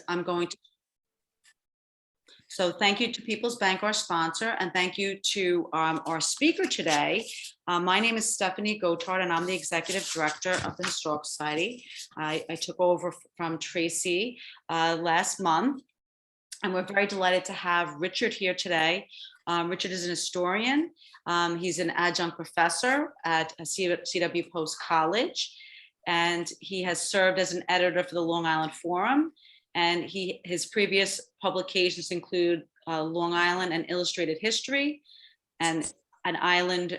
I'm going to. So thank you to People's Bank, our sponsor, and thank you to our speaker today. My name is Stephanie Gotard, and I'm the Executive Director of the Historical Society. I took over from Tracy last month, and we're very delighted to have Richard here today. Richard is an historian. He's an adjunct professor at CW Post College, and he has served as an editor for the Long Island Forum. And his previous publications include Long Island and Illustrated History, and an island's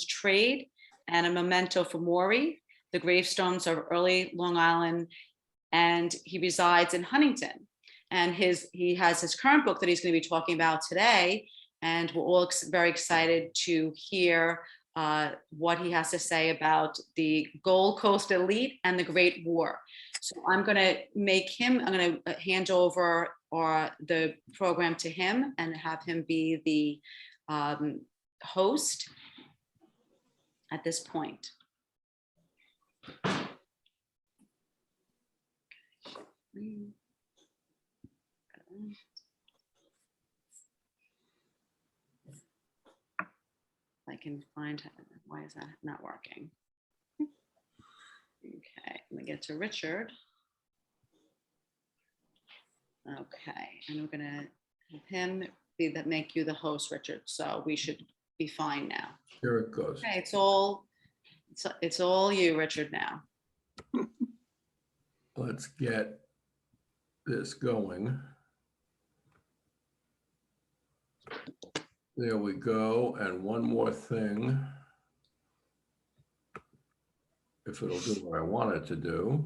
trade, and a memento for Maury, the gravestones of early Long Island. And he resides in Huntington. And he has his current book that he's going to be talking about today. And we're all very excited to hear what he has to say about the Gold Coast elite and the Great War. So I'm going to hand over the program to him and have him be the host at this point. I can find, why is that not working? Okay, let me get to Richard. Okay, and we're gonna have him make you the host, Richard. So we should be fine now. Here it goes. Okay, it's all you, Richard, now. Let's get this going. There we go. And one more thing. If it'll do what I want it to do.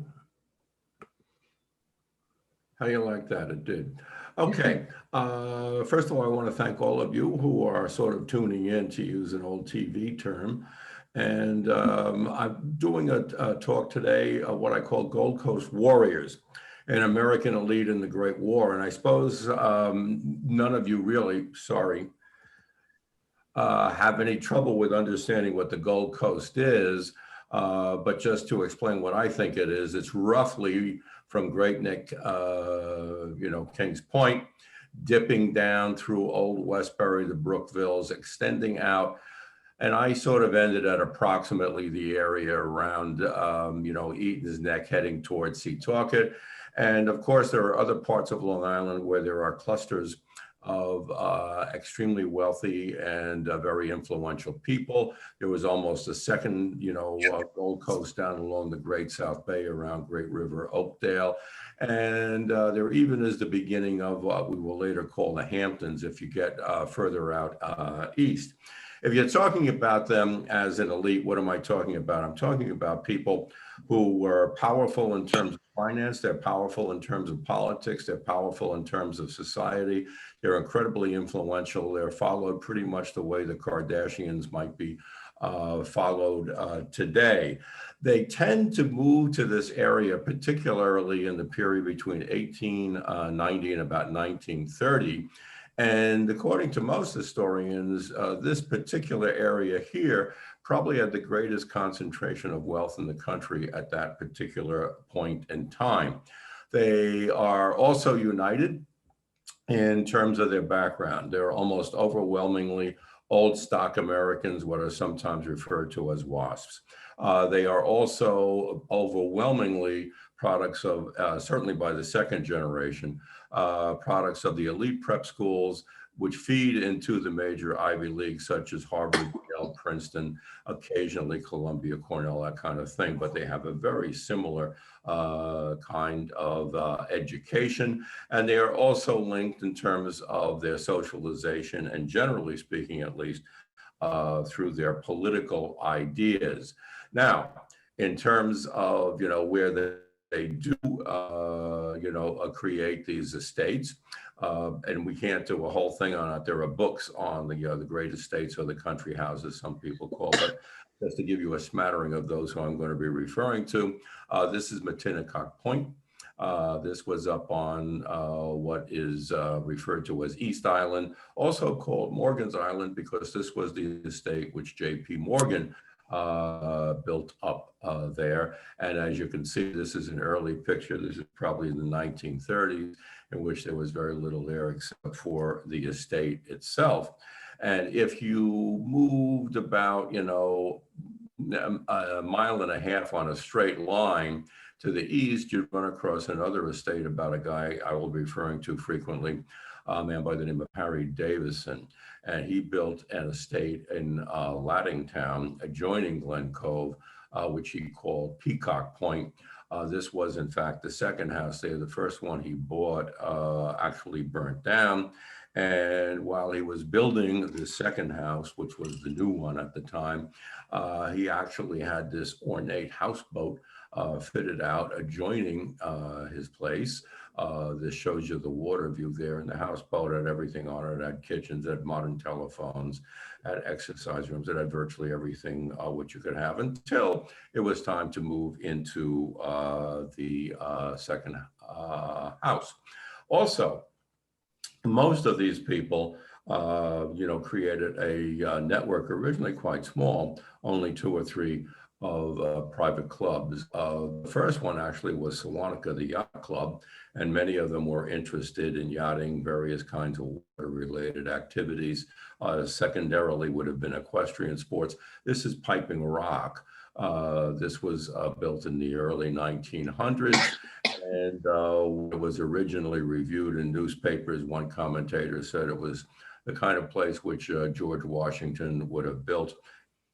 How do you like that? It did. Okay. First of all, I want to thank all of you who are sort of tuning in, to use an old TV term. And I'm doing a talk today, what I call Gold Coast Warriors, an American elite in the Great War. And I suppose none of you really, sorry, have any trouble with understanding what the Gold Coast is. But just to explain what I think it is, it's roughly from Great Neck, Kings Point, dipping down through Old Westbury, the Brookvilles, extending out. And I sort of ended at approximately the area around, Eaton's Neck, heading towards Setauket. And of course, there are other parts of Long Island where there are clusters of extremely wealthy and very influential people. There was almost a second, Gold Coast down along the Great South Bay around Great River, Oakdale. And there even is the beginning of what we will later call the Hamptons if you get further out east. If you're talking about them as an elite, what am I talking about? I'm talking about people who were powerful in terms of finance, they're powerful in terms of politics, they're powerful in terms of society, they're incredibly influential, they're followed pretty much the way the Kardashians might be followed today. They tend to move to this area, particularly in the period between 1890 and about 1930. And according to most historians, this particular area here probably had the greatest concentration of wealth in the country at that particular point in time. They are also united in terms of their background. They're almost overwhelmingly old stock Americans, what are sometimes referred to as WASPs. They are also overwhelmingly products of, certainly by the second generation, products of the elite prep schools, which feed into the major Ivy Leagues, such as Harvard, Yale, Princeton, occasionally Columbia, Cornell, that kind of thing. But they have a very similar kind of education. And they are also linked in terms of their socialization and, generally speaking, at least, through their political ideas. Now, in terms of, where they do, create these estates. And we can't do a whole thing on it. There are books on the great estates or the country houses, some people call it. Just to give you a smattering of those who I'm going to be referring to. This is Matinacock Point. This was up on what is referred to as East Island, also called Morgan's Island, because this was the estate which J.P. Morgan built up there. And as you can see, this is an early picture. This is probably in the 1930s, in which there was very little there except for the estate itself. And if you moved about, a mile and a half on a straight line to the east, you'd run across another estate about a guy I will be referring to frequently, a man by the name of HarryDavison. And he built an estate in Laddingtown, adjoining Glen Cove, which he called Peacock Point. This was, in fact, the second house there. The first one he bought actually burnt down. And while he was building the second house, which was the new one at the time, he actually had this ornate houseboat fitted out adjoining his place. This shows you the water view there, and the houseboat had everything on it. It had kitchens, it had modern telephones, had exercise rooms, it had virtually everything which you could have, until it was time to move into the second house. Also, most of these people, created a network originally quite small, only 2 or 3 of private clubs. The first one actually was Sewanaka, the Yacht Club, and many of them were interested in yachting, various kinds of water-related activities. Secondarily would have been equestrian sports. This is Piping Rock. This was built in the early 1900s, and it was originally reviewed in newspapers. One commentator said it was the kind of place which George Washington would have built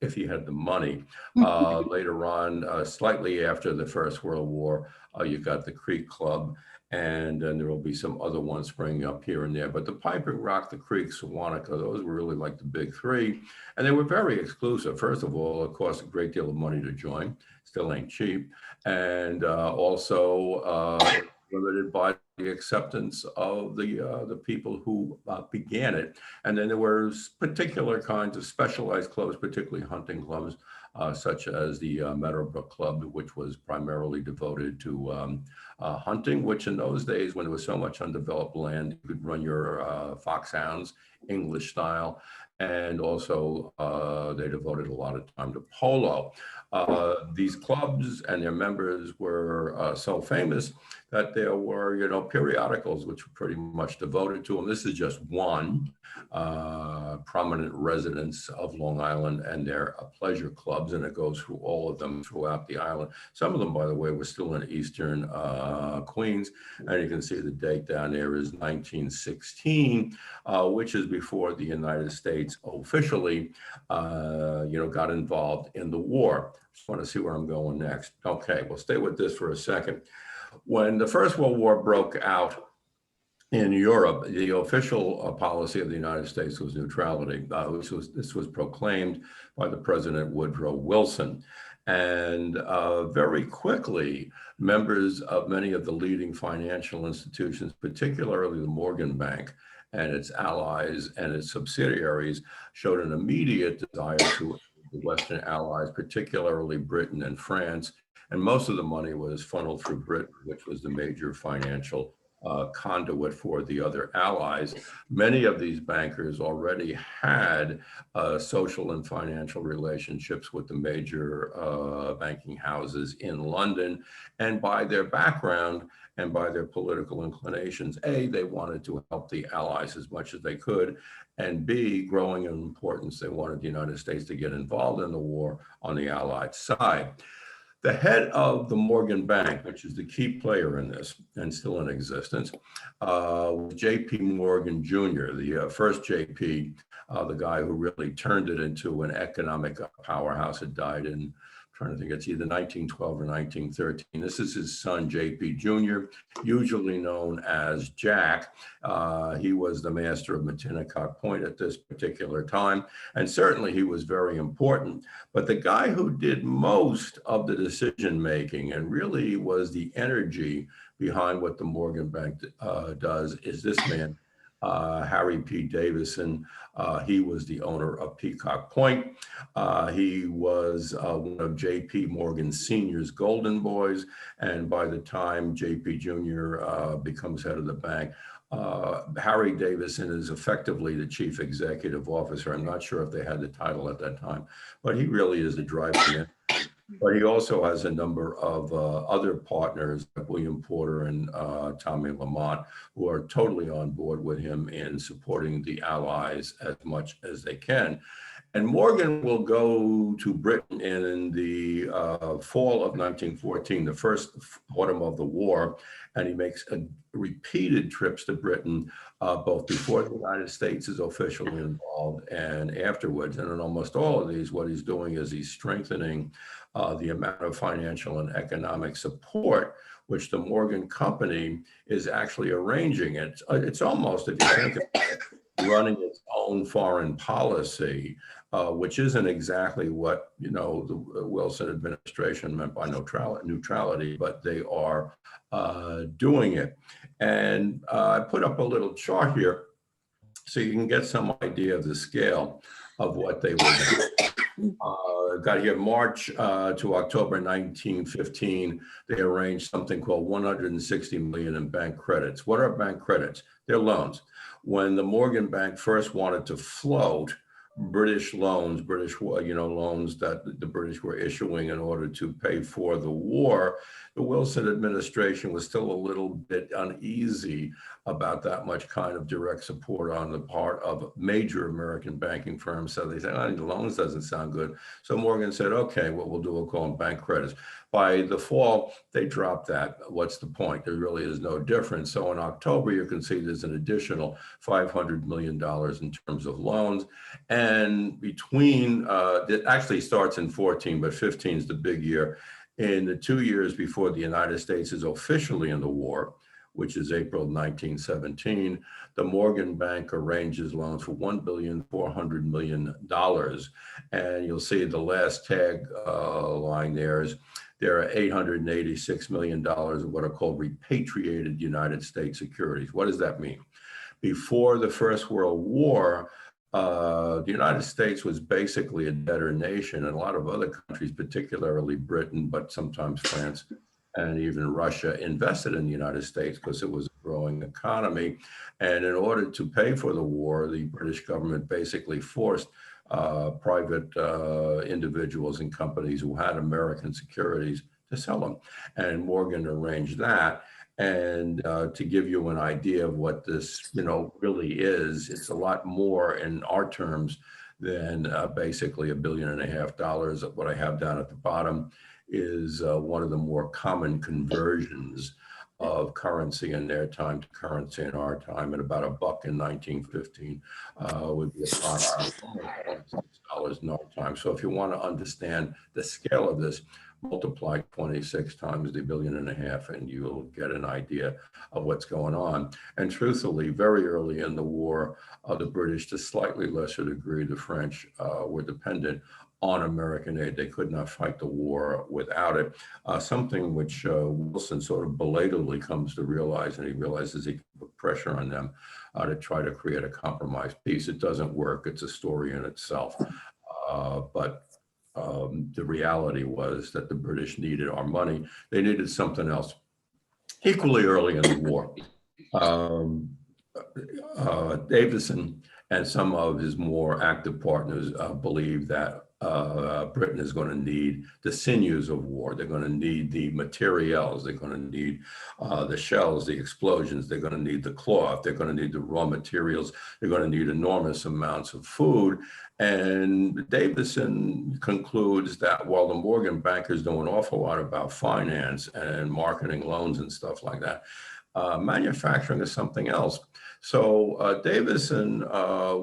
if he had the money. Later on, slightly after the First World War, you got the Creek Club, and then there will be some other ones springing up here and there. But the Piping Rock, the Creek, Sewanaka, those were really like the big 3. And they were very exclusive. First of all, it cost a great deal of money to join. Still ain't cheap. And also limited by the acceptance of the people who began it. And then there were particular kinds of specialized clubs, particularly hunting clubs, such as the Meadowbrook Club, which was primarily devoted to hunting, which in those days, when there was so much undeveloped land, you could run your foxhounds, English style. And also they devoted a lot of time to polo. These clubs and their members were so famous that there were, periodicals which were pretty much devoted to them. This is just one prominent residents of Long Island and their pleasure clubs, and it goes through all of them throughout the island. Some of them, by the way, were still in eastern Queens, and you can see the date down there is 1916, which is before the United States officially, got involved in the war. Just want to see where I'm going next. Okay, we'll stay with this for a second. When the First World War broke out in Europe, the official policy of the United States was neutrality. This was proclaimed by the President Woodrow Wilson. And very quickly, members of many of the leading financial institutions, particularly the Morgan Bank and its allies and its subsidiaries, showed an immediate desire to the Western allies, particularly Britain and France. And most of the money was funneled through Britain, which was the major financial conduit for the other allies. Many of these bankers already had social and financial relationships with the major banking houses in London. And by their background and by their political inclinations, A, they wanted to help the allies as much as they could, and B, growing in importance, they wanted the United States to get involved in the war on the Allied side. The head of the Morgan Bank, which is the key player in this and still in existence, was J.P. Morgan Jr., the first J.P., the guy who really turned it into an economic powerhouse. Had died in, I'm trying to think, it's either 1912 or 1913. This is his son, J.P. Jr., usually known as Jack. He was the master of Matinacock Point at this particular time, and certainly he was very important. But the guy who did most of the decision-making and really was the energy behind what the Morgan Bank does is this man, Harry P. Davison, he was the owner of Peacock Point. He was one of J.P. Morgan Sr.'s golden boys. And by the time J.P. Jr. Becomes head of the bank, Harry Davison is effectively the chief executive officer. I'm not sure if they had the title at that time, but he really is the driving. But he also has a number of other partners, like William Porter and Tommy Lamont, who are totally on board with him in supporting the Allies as much as they can. And Morgan will go to Britain in the fall of 1914, the first autumn of the war, and he makes repeated trips to Britain, both before the United States is officially involved and afterwards. And in almost all of these, what he's doing is he's strengthening the amount of financial and economic support which the Morgan Company is actually arranging. It's almost, if you think about it, running its own foreign policy, which isn't exactly what, you know, the Wilson administration meant by neutrality, but they are doing it. And I put up a little chart here so you can get some idea of the scale of what they were doing. Got here March to October 1915, they arranged something called 160 million in bank credits. What are bank credits? They're loans. When the Morgan Bank first wanted to float British loans, loans that the British were issuing in order to pay for the war, the Wilson administration was still a little bit uneasy about that much kind of direct support on the part of major American banking firms. So they said, oh, loans doesn't sound good. So Morgan said, okay, what we'll do, we'll call them bank credits. By the fall, they dropped that. What's the point? There really is no difference. So in October, you can see there's an additional $500 million in terms of loans. And between, it actually starts in 14, but 15 is the big year. In the 2 years before the United States is officially in the war, which is April 1917, the Morgan Bank arranges loans for $1.4 billion. And you'll see the last tag line there is there are $886 million of what are called repatriated United States securities. What does that mean? Before the First World War, the United States was basically a debtor nation, and a lot of other countries, particularly Britain, but sometimes France and even Russia, invested in the United States because it was a growing economy. And in order to pay for the war, the British government basically forced private individuals and companies who had American securities to sell them. And Morgan arranged that. And to give you an idea of what this, really is, it's a lot more in our terms than basically $1.5 billion. What I have down at the bottom is one of the more common conversions of currency in their time to currency in our time, at about $1 in 1915 would be $6 in our time. So if you want to understand the scale of this, multiply 26 times the $1.5 billion, and you'll get an idea of what's going on. And truthfully, very early in the war, the British, to slightly lesser degree, the French, were dependent on American aid. They could not fight the war without it. Something which Wilson sort of belatedly comes to realize, and he realizes he can put pressure on them to try to create a compromise peace. It doesn't work. It's a story in itself. But the reality was that the British needed our money. They needed something else. Equally early in the war, Davison and some of his more active partners believed that Britain is going to need the sinews of war. They're going to need the materials. They're going to need the shells, the explosions. They're going to need the cloth. They're going to need the raw materials. They're going to need enormous amounts of food. And Davison concludes that while the Morgan bankers know an awful lot about finance and marketing loans and stuff like that, manufacturing is something else. So Davison,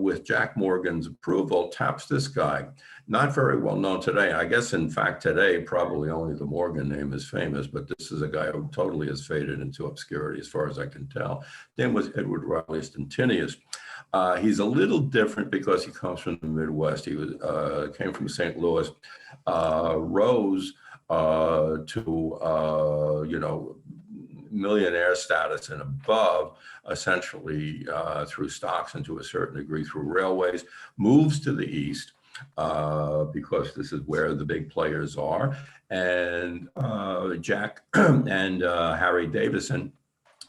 with Jack Morgan's approval, taps this guy. Not very well known today. I guess, in fact, today, probably only the Morgan name is famous, but this is a guy who totally has faded into obscurity, as far as I can tell. Name was Edward Riley Stintinius. He's a little different because he comes from the Midwest. He was came from St. Louis, rose to, millionaire status and above, essentially through stocks and to a certain degree through railways, moves to the east because this is where the big players are. And Jack and Harry Davison,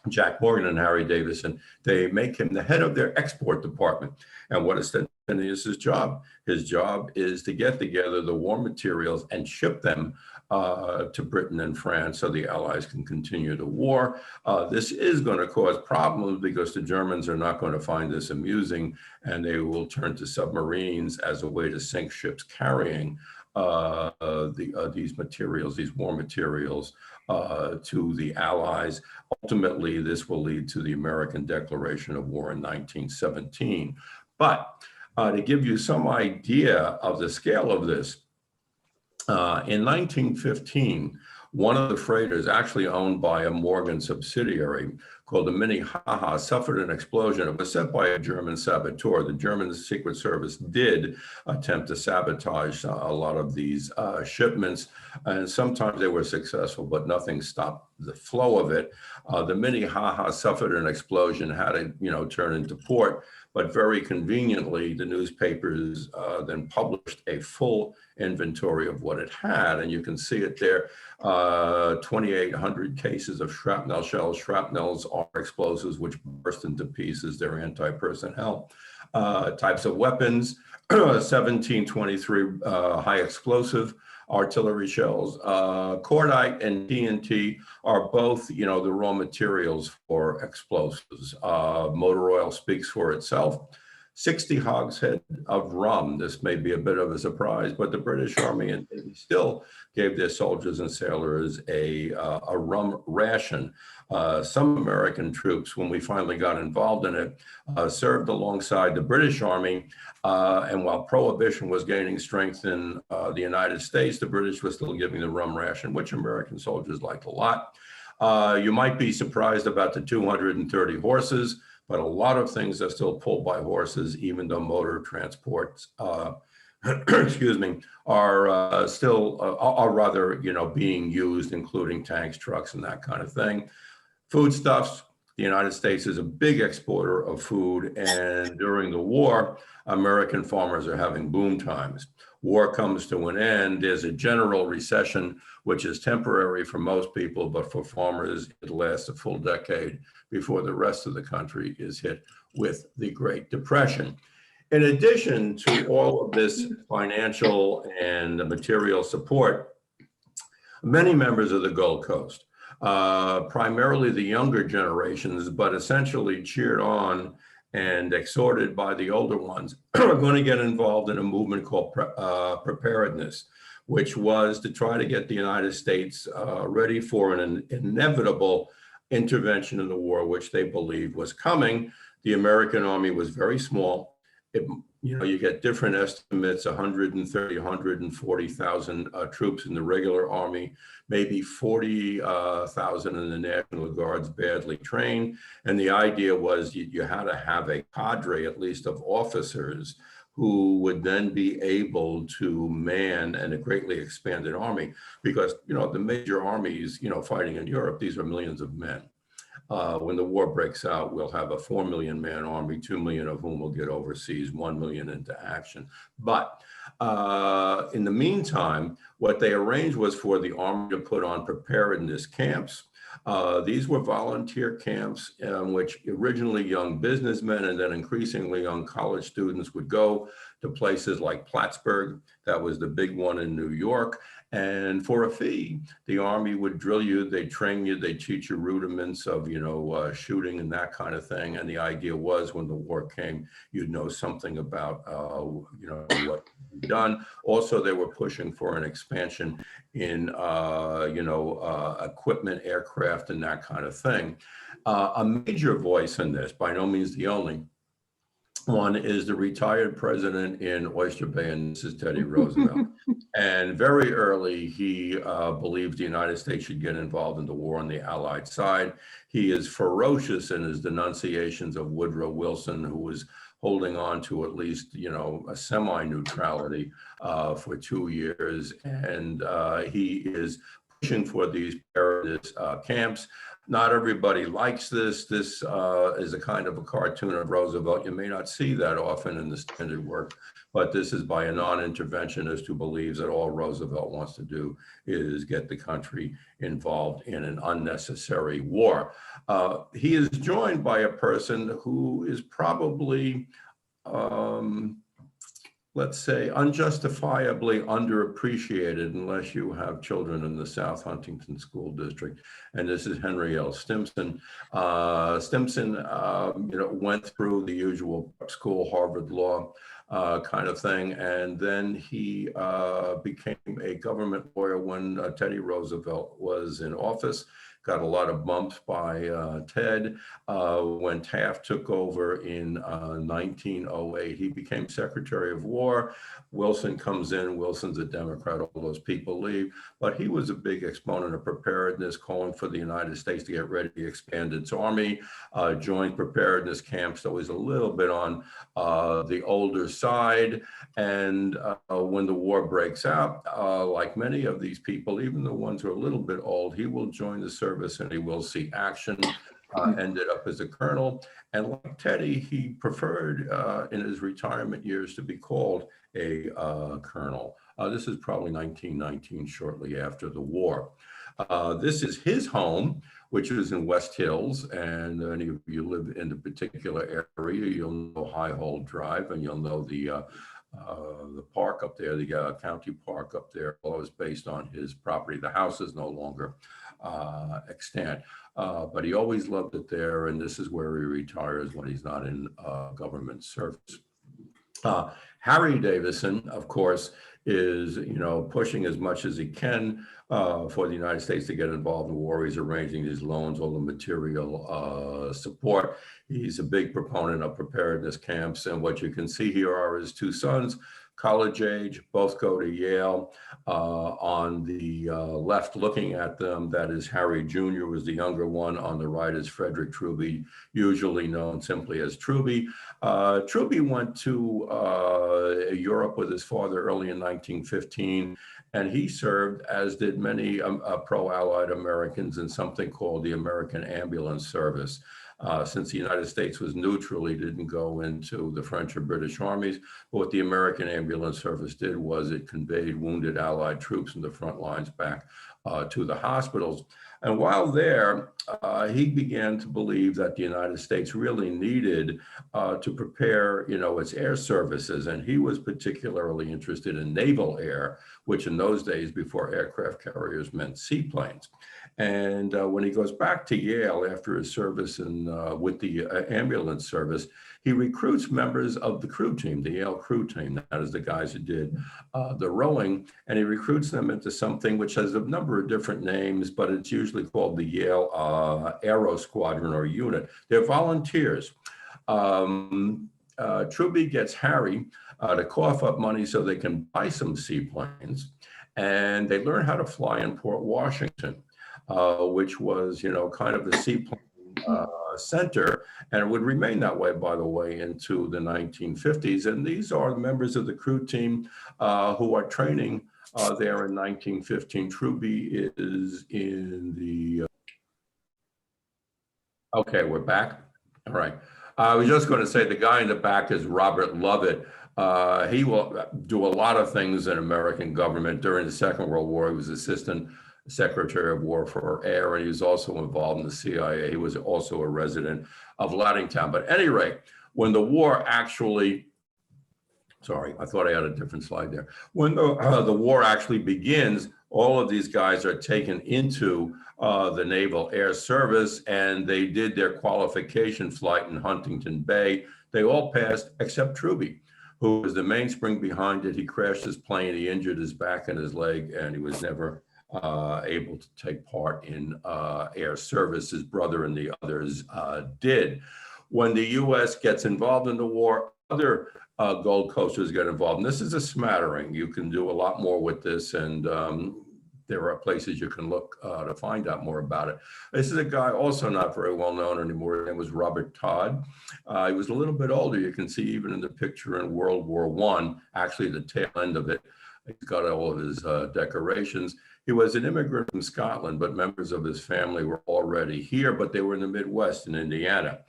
Jack Morgan and Harry Davison, they make him the head of their export department. And what is his job? His job is to get together the war materials and ship them to Britain and France so the Allies can continue the war. This is going to cause problems because the Germans are not going to find this amusing, and they will turn to submarines as a way to sink ships carrying these materials, these war materials, to the Allies. Ultimately, this will lead to the American declaration of war in 1917. But to give you some idea of the scale of this, in 1915, one of the freighters, actually owned by a Morgan subsidiary called the Minnehaha, suffered an explosion. It was set by a German saboteur. The German Secret Service did attempt to sabotage a lot of these shipments, and sometimes they were successful, but nothing stopped the flow of it. The Minnehaha suffered an explosion, had to, turn into port, but very conveniently, the newspapers then published a full inventory of what it had, and you can see it there. 2,800 cases of shrapnel shells. Shrapnels are explosives which burst into pieces. They're anti-personnel types of weapons. 1723 high explosive artillery shells. Cordite and TNT are both, the raw materials for explosives. Motor oil speaks for itself. 60 hogshead of rum. This may be a bit of a surprise, but the British Army and Navy still gave their soldiers and sailors a rum ration. Some American troops, when we finally got involved in it, served alongside the British Army. And while Prohibition was gaining strength in the United States, the British were still giving the rum ration, which American soldiers liked a lot. You might be surprised about the 230 horses, but a lot of things are still pulled by horses, even though motor transports, excuse me, are still, are rather, being used, including tanks, trucks, and that kind of thing. Foodstuffs. The United States is a big exporter of food, and during the war, American farmers are having boom times. War comes to an end. There's a general recession, which is temporary for most people, but for farmers, it lasts a full decade before the rest of the country is hit with the Great Depression. In addition to all of this financial and material support, many members of the Gold Coast, primarily the younger generations, but essentially cheered on and exhorted by the older ones, are going to get involved in a movement called preparedness, which was to try to get the United States ready for an inevitable intervention in the war, which they believed was coming. The American Army was very small. You get different estimates, 130, 140,000 troops in the regular army, maybe 40,000 in the National Guards badly trained. And the idea was you had to have a cadre, at least of officers, who would then be able to man and a greatly expanded army, because, the major armies, fighting in Europe, these are millions of men. When the war breaks out, we'll have a 4 million man army, 2 million of whom will get overseas, 1 million into action. But in the meantime, what they arranged was for the army to put on preparedness camps. These were volunteer camps in which originally young businessmen and then increasingly young college students would go to places like Plattsburgh. That was the big one in New York. And for a fee, the Army would drill you, they'd train you, they'd teach you rudiments of, shooting and that kind of thing. And the idea was when the war came, you'd know something about, what you'd done. Also, they were pushing for an expansion in, equipment, aircraft, and that kind of thing. A major voice in this, by no means the only one, is the retired president in Oyster Bay, and this is Teddy Roosevelt. And very early, he believed the United States should get involved in the war on the Allied side. He is ferocious in his denunciations of Woodrow Wilson, who was holding on to at least, a semi-neutrality for 2 years. And he is pushing for these preparedness camps. Not everybody likes this. This is a kind of a cartoon of Roosevelt. You may not see that often in the standard work, but this is by a non-interventionist who believes that all Roosevelt wants to do is get the country involved in an unnecessary war. He is joined by a person who is probably, let's say, unjustifiably underappreciated unless you have children in the South Huntington School District. And this is Henry L. Stimson. Stimson, went through the usual prep school, Harvard Law kind of thing. And then he became a government lawyer when Teddy Roosevelt was in office. Got a lot of bumps by Ted. When Taft took over in 1908, he became Secretary of War. Wilson comes in. Wilson's a Democrat. All those people leave. But he was a big exponent of preparedness, calling for the United States to get ready to expand its army, joined preparedness camps that was a little bit on the older side. And when the war breaks out, like many of these people, even the ones who are a little bit old, he will join the service and he will see action. Ended up as a colonel. And like Teddy, he preferred in his retirement years to be called a colonel. This is probably 1919, shortly after the war. This is his home, which is in West Hills. And any of you live in the particular area, you'll know High Hole Drive, and you'll know the park up there, the county park up there, was based on his property. The house is no longer extant, but he always loved it there, and this is where he retires when he's not in government service. HarryDavison, of course, is pushing as much as he can for the United States to get involved in war. He's arranging these loans, all the material support. He's a big proponent of preparedness camps, and what you can see here are his two sons, college age, both go to Yale. On the left, looking at them, that is Harry Jr. was the younger one. On the right is Frederick Truby, usually known simply as Truby. Truby went to Europe with his father early in 1915, and he served, as did many pro-Allied Americans, in something called the American Ambulance Service. Since the United States was neutral, he didn't go into the French or British armies. But what the American Ambulance Service did was it conveyed wounded Allied troops from the front lines back to the hospitals. And while there, he began to believe that the United States really needed to prepare, its air services. And he was particularly interested in naval air, which in those days, before aircraft carriers, meant seaplanes. And when he goes back to Yale after his service with the ambulance service, he recruits members of the crew team, the Yale crew team. That is the guys who did the rowing. And he recruits them into something which has a number of different names, but it's usually called the Yale Aero Squadron or unit. They're volunteers. Truby gets Harry to cough up money so they can buy some seaplanes. And they learn how to fly in Port Washington, which was, kind of the seaplane center, and it would remain that way, by the way, into the 1950s. And these are members of the crew team who are training there in 1915. Truby is in the... Okay, we're back. All right. I was just going to say the guy in the back is Robert Lovett. He will do a lot of things in American government. During the Second World War, he was assistant Secretary of War for Air, and he was also involved in the CIA. He was also a resident of Laddingtown. But at any rate, when the war actually, sorry, I thought I had a different slide there. When the war actually begins, all of these guys are taken into the Naval Air Service, and they did their qualification flight in Huntington Bay. They all passed except Truby, who was the mainspring behind it. He crashed his plane, he injured his back and his leg, and he was never able to take part in air service. His brother and the others did. When the U.S. gets involved in the war, other Gold Coasters get involved. And this is a smattering. You can do a lot more with this, and there are places you can look to find out more about it. This is a guy also not very well known anymore. His name was Robert Todd. He was a little bit older. You can see even in the picture in World War I, actually the tail end of it. He's got all of his decorations. He was an immigrant from Scotland, but members of his family were already here, but they were in the Midwest in Indiana.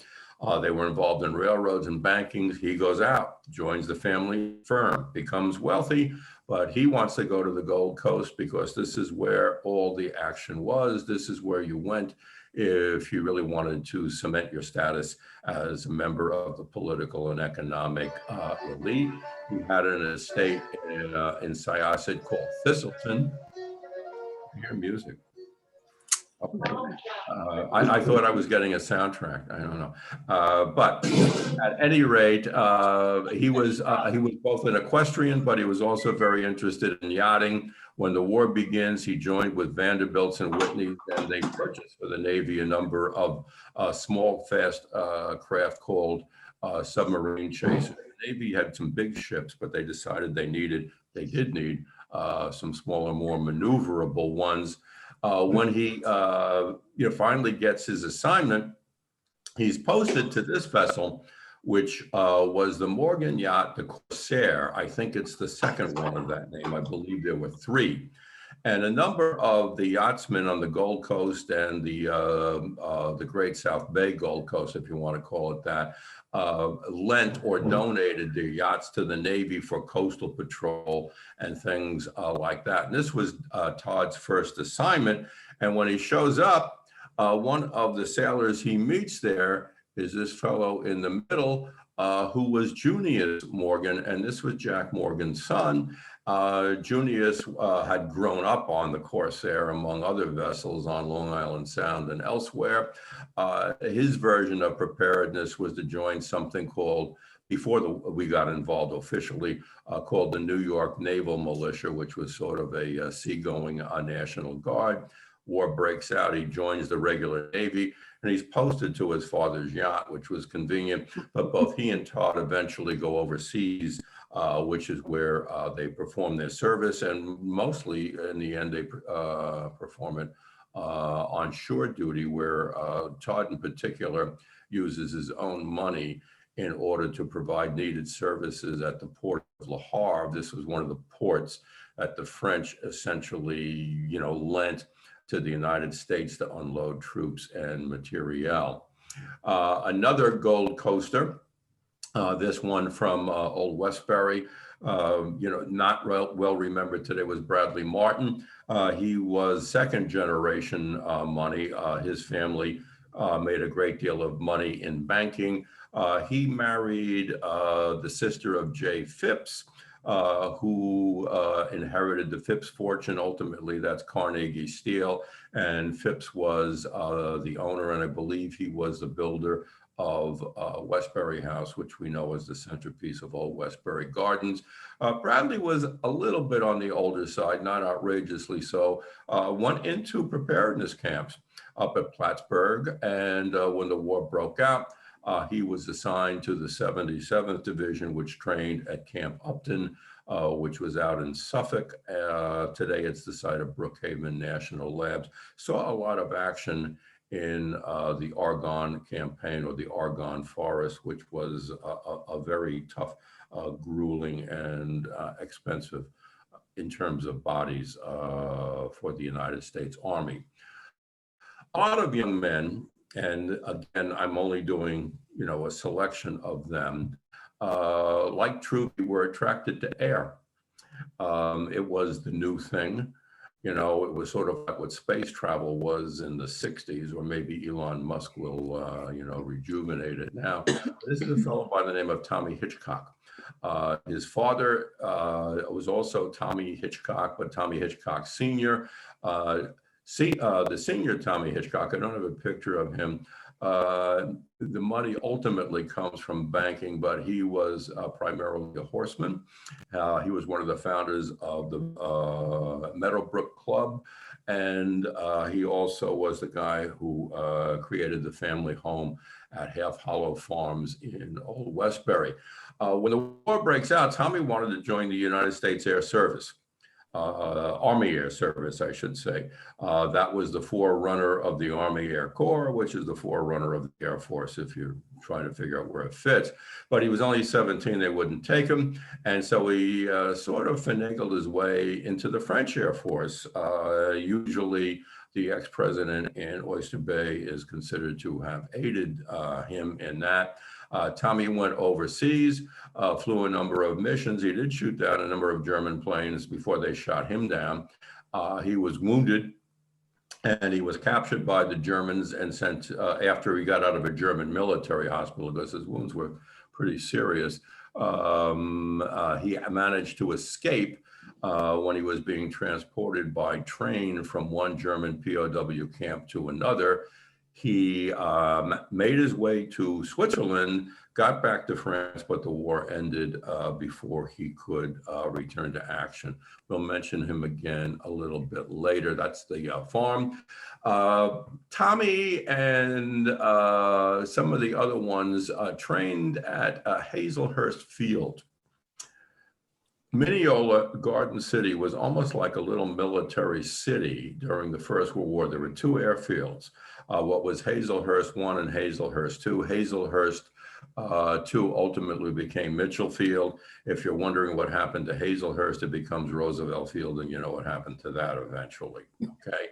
They were involved in railroads and banking. He goes out, joins the family firm, becomes wealthy, but he wants to go to the Gold Coast because this is where all the action was. This is where you went if you really wanted to cement your status as a member of the political and economic elite. He had an estate in Syosset called Thistleton. I hear music. Okay. I thought I was getting a soundtrack. I don't know, but at any rate, he was both an equestrian, but he was also very interested in yachting. When the war begins, he joined with Vanderbilt's and Whitney's, and they purchased for the Navy a number of small, fast craft called submarine chasers. The Navy had some big ships, but they decided they did need some smaller, more maneuverable ones. When he finally gets his assignment, he's posted to this vessel, which was the Morgan yacht, the Corsair. I think it's the second one of that name. I believe there were three. And a number of the yachtsmen on the Gold Coast and the Great South Bay Gold Coast, if you want to call it that, lent or donated their yachts to the Navy for coastal patrol and things like that. And this was Todd's first assignment. And when he shows up, one of the sailors he meets there is this fellow in the middle, who was Junius Morgan, and this was Jack Morgan's son. Junius had grown up on the Corsair, among other vessels on Long Island Sound and elsewhere. His version of preparedness was to join something called, before we got involved officially, called the New York Naval Militia, which was sort of a seagoing National Guard. War breaks out, he joins the regular Navy, and he's posted to his father's yacht, which was convenient, but both he and Todd eventually go overseas, which is where they perform their service, and mostly in the end they perform it on shore duty, where Todd in particular uses his own money in order to provide needed services at the port of Le Havre. This was one of the ports that the French essentially, lent to the United States to unload troops and materiel. Another Gold Coaster, this one from Old Westbury, not well remembered today, was Bradley Martin. He was second generation money. His family made a great deal of money in banking. He married the sister of J. Phipps, who inherited the Phipps fortune. Ultimately, that's Carnegie Steel. And Phipps was the owner, and I believe he was the builder of Westbury House, which we know is the centerpiece of Old Westbury Gardens. Bradley was a little bit on the older side, not outrageously so, went into preparedness camps up at Plattsburgh. And when the war broke out, he was assigned to the 77th Division, which trained at Camp Upton, which was out in Suffolk. Today, it's the site of Brookhaven National Labs. Saw a lot of action in the Argonne campaign, or the Argonne Forest, which was a very tough, grueling, and expensive in terms of bodies for the United States Army. A lot of young men, and again, I'm only doing, a selection of them, like Truby, were attracted to air. It was the new thing. It was sort of like what space travel was in the 60s, or maybe Elon Musk will, rejuvenate it now. This is a fellow by the name of Tommy Hitchcock. His father was also Tommy Hitchcock, but Tommy Hitchcock Sr. The senior Tommy Hitchcock, I don't have a picture of him. The money ultimately comes from banking, but he was primarily a horseman. He was one of the founders of the Meadowbrook Club, and he also was the guy who created the family home at Half Hollow Farms in Old Westbury. When the war breaks out, Tommy wanted to join the United States Air Service. Army Air Service, I should say. That was the forerunner of the Army Air Corps, which is the forerunner of the Air Force, if you're trying to figure out where it fits. But he was only 17, they wouldn't take him. And so he sort of finagled his way into the French Air Force. Usually the ex-president in Oyster Bay is considered to have aided him in that. Tommy went overseas, flew a number of missions. He did shoot down a number of German planes before they shot him down. He was wounded and he was captured by the Germans and sent, after he got out of a German military hospital, because his wounds were pretty serious. He managed to escape when he was being transported by train from one German POW camp to another. He made his way to Switzerland, got back to France, but the war ended before he could return to action. We'll mention him again a little bit later. That's the farm. Tommy and some of the other ones trained at Hazelhurst Field. Mineola Garden City was almost like a little military city during the First World War. There were two airfields. What was Hazelhurst 1 and Hazelhurst 2. Hazelhurst 2 ultimately became Mitchell Field. If you're wondering what happened to Hazelhurst, it becomes Roosevelt Field, and you know what happened to that eventually. Okay.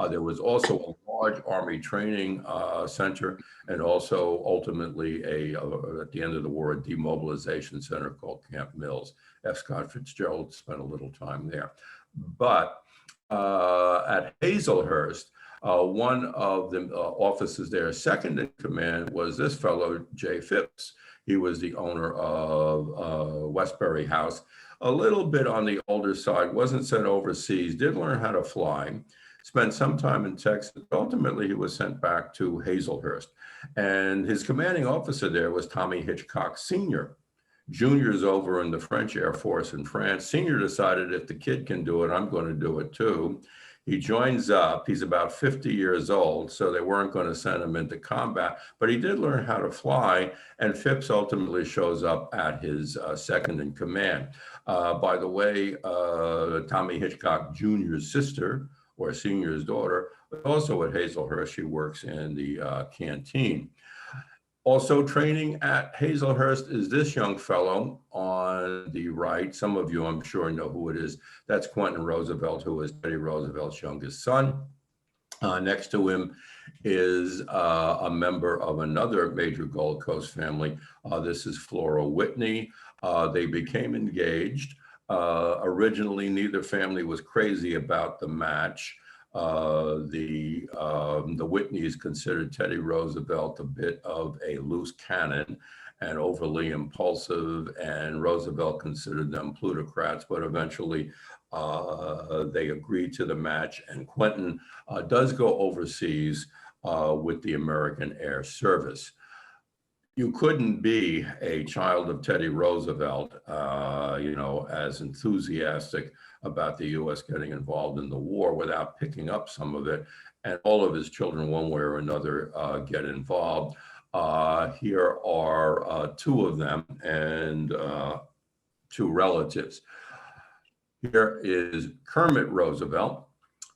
There was also a large Army training center, and also ultimately at the end of the war, a demobilization center called Camp Mills. F. Scott Fitzgerald spent a little time there. But at Hazelhurst, one of the officers there, second in command, was this fellow, J. Phipps. He was the owner of Westbury House. A little bit on the older side, wasn't sent overseas, did learn how to fly, spent some time in Texas. Ultimately, he was sent back to Hazelhurst. And his commanding officer there was Tommy Hitchcock Sr. Junior's over in the French Air Force in France. Senior decided, if the kid can do it, I'm going to do it too. He joins up. He's about 50 years old, so they weren't going to send him into combat, but he did learn how to fly, and Phipps ultimately shows up at his second in command. By the way, Tommy Hitchcock Jr.'s sister, or Senior's daughter, also at Hazelhurst. She works in the canteen. Also training at Hazelhurst is this young fellow on the right. Some of you, I'm sure, know who it is. That's Quentin Roosevelt, who is Teddy Roosevelt's youngest son. Next to him is a member of another major Gold Coast family. This is Flora Whitney. They became engaged. Originally, neither family was crazy about the match. The Whitneys considered Teddy Roosevelt a bit of a loose cannon and overly impulsive, and Roosevelt considered them plutocrats, but eventually they agreed to the match, and Quentin does go overseas with the American Air Service. You couldn't be a child of Teddy Roosevelt, as enthusiastic about the U.S. getting involved in the war without picking up some of it. And all of his children, one way or another, get involved. Here are two of them and two relatives. Here is Kermit Roosevelt,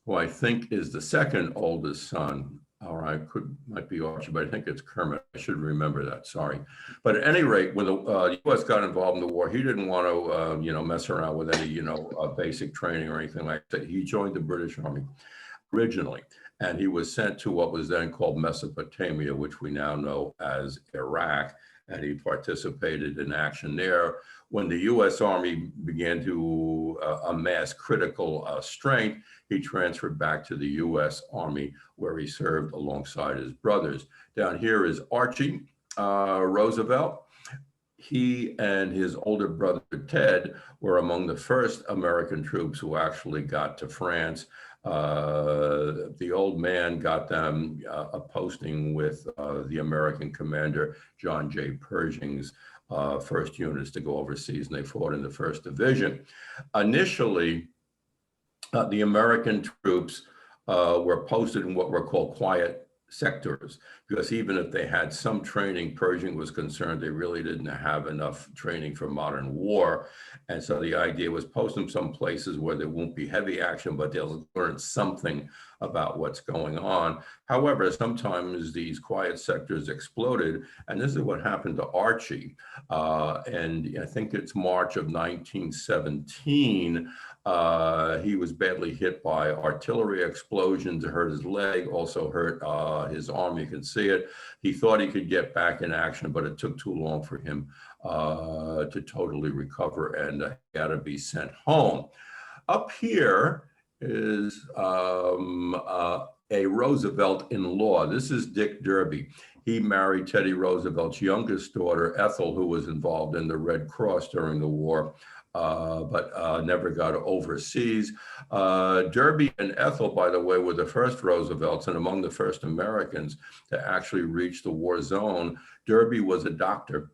who I think is the second oldest son. All right, might be Archie, but I think it's Kermit. I should remember that, sorry. But at any rate, when the U.S. got involved in the war, he didn't want to, mess around with any, basic training or anything like that. He joined the British Army originally, and he was sent to what was then called Mesopotamia, which we now know as Iraq, and he participated in action there. When the U.S. Army began to amass critical strength, he transferred back to the U.S. Army, where he served alongside his brothers. Down here is Archie Roosevelt. He and his older brother, Ted, were among the first American troops who actually got to France. The old man got them a posting with the American commander, John J. Pershing's first units to go overseas, and they fought in the 1st Division. Initially, the American troops were posted in what were called quiet sectors. because even if they had some training, Pershing was concerned they really didn't have enough training for modern war. And so the idea was post them some places where there won't be heavy action, but they'll learn something about what's going on. However, sometimes these quiet sectors exploded, and this is what happened to Archie. And I think it's March of 1917. He was badly hit by artillery explosions, hurt his leg, also hurt his arm. You can see it. He thought he could get back in action, but it took too long for him to totally recover, and he had to be sent home. Up here is a Roosevelt-in-law. This is Dick Derby. He married Teddy Roosevelt's youngest daughter, Ethel, who was involved in the Red Cross during the war, but never got overseas. Derby and Ethel, by the way, were the first Roosevelts and among the first Americans to actually reach the war zone. Derby was a doctor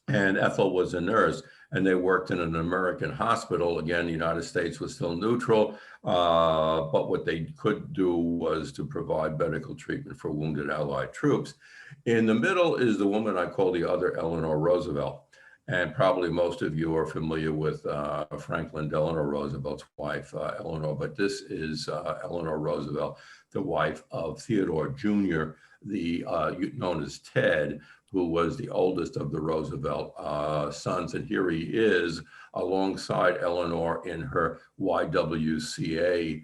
and Ethel was a nurse, and they worked in an American hospital. Again, the United States was still neutral, but what they could do was to provide medical treatment for wounded Allied troops. In the middle is the woman I call the other Eleanor Roosevelt. And probably most of you are familiar with Franklin Delano Roosevelt's wife, Eleanor, but this is Eleanor Roosevelt, the wife of Theodore Jr., known as Ted, who was the oldest of the Roosevelt sons. And here he is alongside Eleanor in her YWCA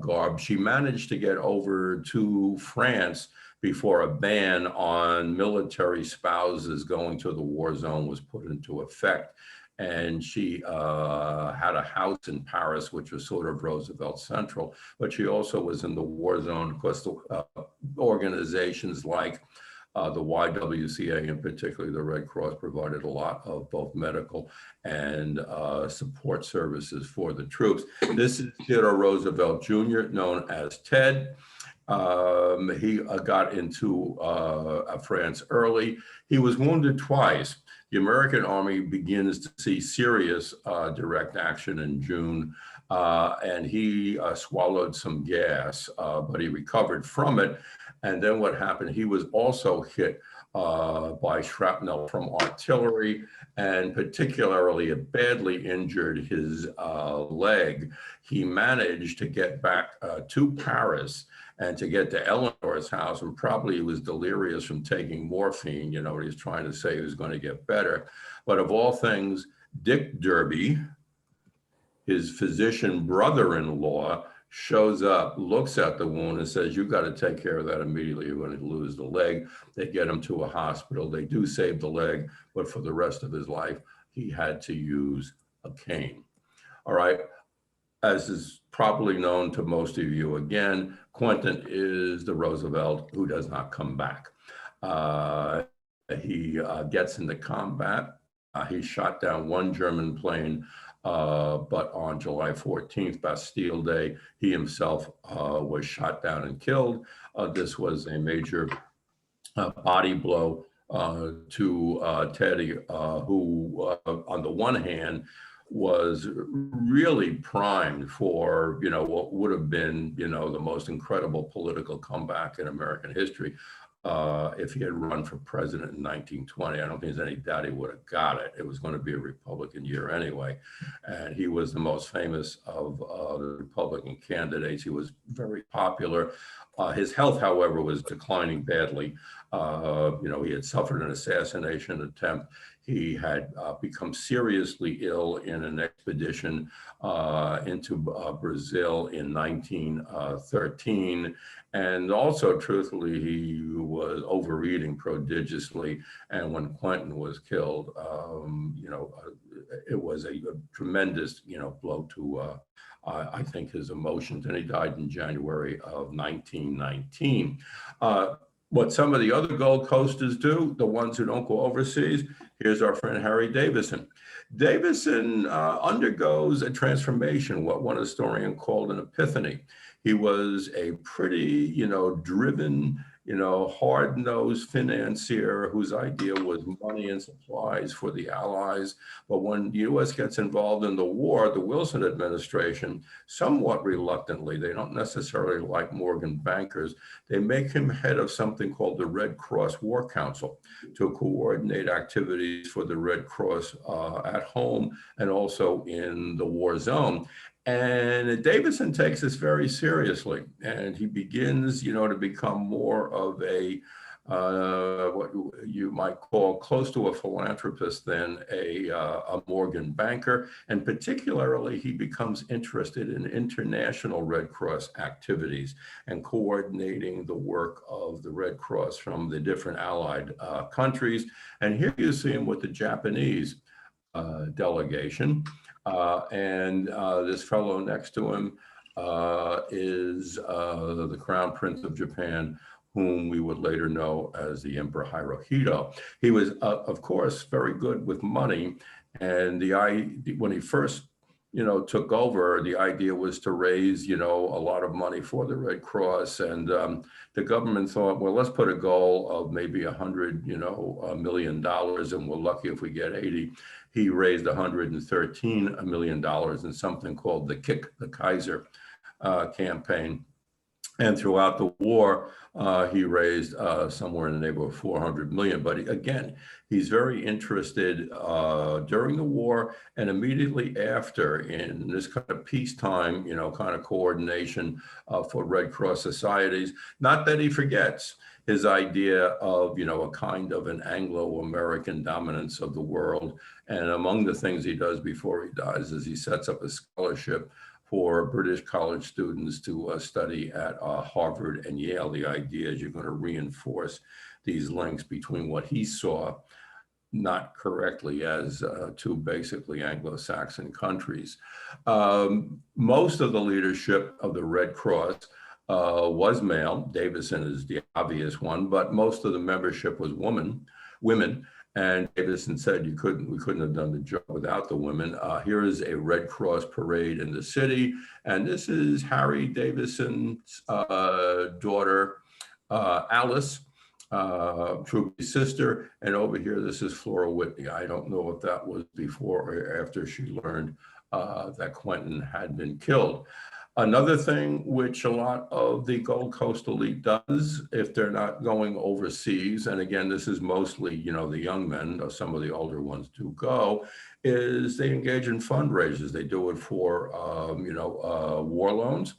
garb. She managed to get over to France before a ban on military spouses going to the war zone was put into effect. And she had a house in Paris, which was sort of Roosevelt Central, but she also was in the war zone. Of course, the organizations like the YWCA, and particularly the Red Cross, provided a lot of both medical and support services for the troops. This is Theodore Roosevelt Jr., known as Ted. He got into France early. He was wounded twice. The American Army begins to see serious direct action in June, and he swallowed some gas, but he recovered from it. And then what happened, he was also hit by shrapnel from artillery, and particularly it badly injured his leg. He managed to get back to Paris and to get to Eleanor's house, and probably he was delirious from taking morphine. You know, he was trying to say he was going to get better. But of all things, Dick Derby, his physician brother-in-law, shows up, looks at the wound and says, "You've got to take care of that immediately. You're going to lose the leg." They get him to a hospital. They do save the leg, but for the rest of his life, he had to use a cane. All right. As is probably known to most of you, again, Quentin is the Roosevelt who does not come back. He gets into combat. He shot down one German plane, but on July 14th, Bastille Day, he himself was shot down and killed. This was a major body blow to Teddy, who on the one hand was really primed for, you know, what would have been, you know, the most incredible political comeback in American history. If he had run for president in 1920, I don't think there's any doubt he would have got it. It was going to be a Republican year anyway. And he was the most famous of the Republican candidates. He was very popular. His health, however, was declining badly. You know, he had suffered an assassination attempt. He had become seriously ill in an expedition into Brazil in 1913. And also, truthfully, he was overeating prodigiously. And when Quentin was killed, you know, it was a tremendous, you know, blow to, I think, his emotions. And he died in January of 1919. What some of the other Gold Coasters do, the ones who don't go overseas, here's our friend Harry Davison. Davison undergoes a transformation, what one historian called an epiphany. He was a pretty, you know, driven hard-nosed financier whose idea was money and supplies for the Allies. But when the U.S. gets involved in the war, the Wilson administration, somewhat reluctantly, they don't necessarily like Morgan bankers, they make him head of something called the Red Cross War Council to coordinate activities for the Red Cross at home and also in the war zone. And Davison takes this very seriously, and he begins, to become more of a what you might call close to a philanthropist than a Morgan banker. And particularly, he becomes interested in international Red Cross activities and coordinating the work of the Red Cross from the different allied countries. And here you see him with the Japanese delegation. And this fellow next to him is the Crown Prince of Japan, whom we would later know as the Emperor Hirohito. He was, of course, very good with money. And when he first, took over, the idea was to raise, a lot of money for the Red Cross. And the government thought, well, let's put a goal of maybe $100 million, and we're lucky if we get 80. He raised $113 million in something called the Kick the Kaiser campaign. And throughout the war, he raised somewhere in the neighborhood of 400 million. But again, he's very interested during the war and immediately after in this kind of peacetime, kind of coordination for Red Cross societies. Not that he forgets his idea of, a kind of an Anglo-American dominance of the world. And among the things he does before he dies is he sets up a scholarship for British college students to study at Harvard and Yale. The idea is you're going to reinforce these links between what he saw, not correctly, as two basically Anglo-Saxon countries. Most of the leadership of the Red Cross was male. Davison is the obvious one, but most of the membership was women. And Davison said we couldn't have done the job without the women. Here is a Red Cross parade in the city. And this is Harry Davison's daughter, Alice, Truby's sister. And over here, this is Flora Whitney. I don't know if that was before or after she learned that Quentin had been killed. Another thing which a lot of the Gold Coast elite does, if they're not going overseas, and again, this is mostly, the young men, though some of the older ones do go, is they engage in fundraisers. They do it for, war loans.